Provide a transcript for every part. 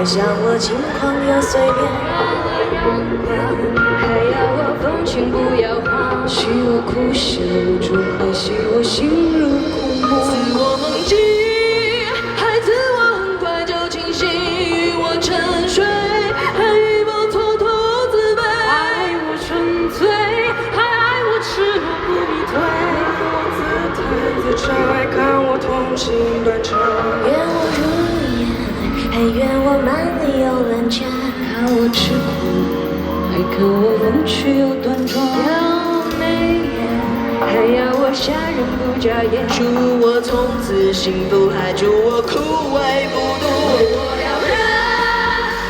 还想我轻狂又随便。还要我风情不要慌，许我苦笑无助，还许我心如枯木。自我梦境，还自我很快就清醒，与我沉睡，还与我蹉跎自卑。爱我纯粹，还爱我赤裸不避退。我自弹自唱，爱看我痛心断肠。愿我如烟，还愿我慢又冷静。看我痴狂。还看我风趣又端庄，要眉眼，还要我杀人不眨眼。祝我从此幸福，还祝我枯萎不渡。我撩人，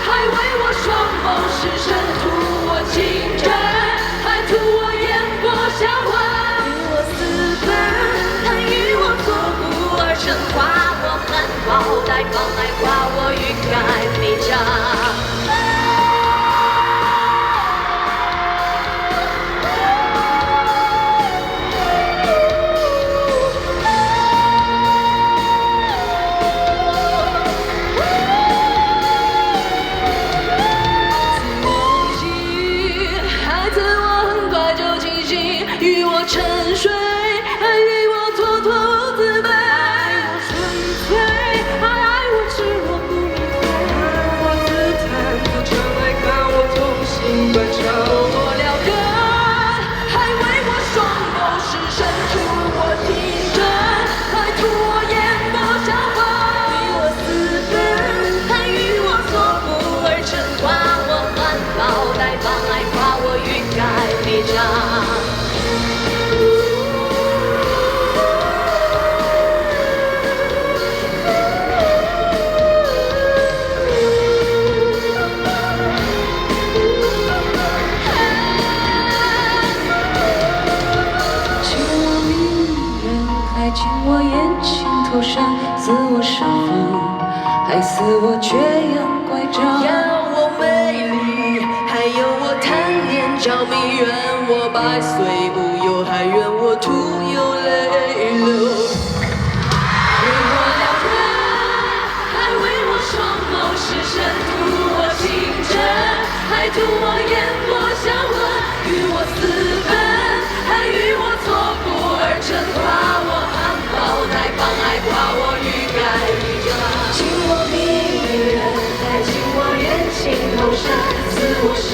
还为我双眸失神，图我情真，还图我眼波销魂。与我私奔，还与我错步而生，夸我含苞待放，爱夸我欲盖弥彰。与我沉睡，还与我蹉跎自卑。爱我纯粹，还爱我赤裸不避讳。看我自弹自唱，爱看我痛心断肠。我撩人，还为我双眸失神，图我听真，还图我眼波销魂。与我私奔，还与我错步而成，夸我含苞待放，爱夸我欲盖弥彰。请我眼睛头上自我身份，还似我缺氧乖张。要我美丽，还有我贪恋着迷，愿我百岁无忧，还愿我徒有泪流。为我撩人，还为我双眸失神，图我情真，还图我眼波销魂。与我私奔，还与我错步而成，夸我含苞待放，爱夸我欲盖弥彰。请我迷人，还请我缘情投身，自我深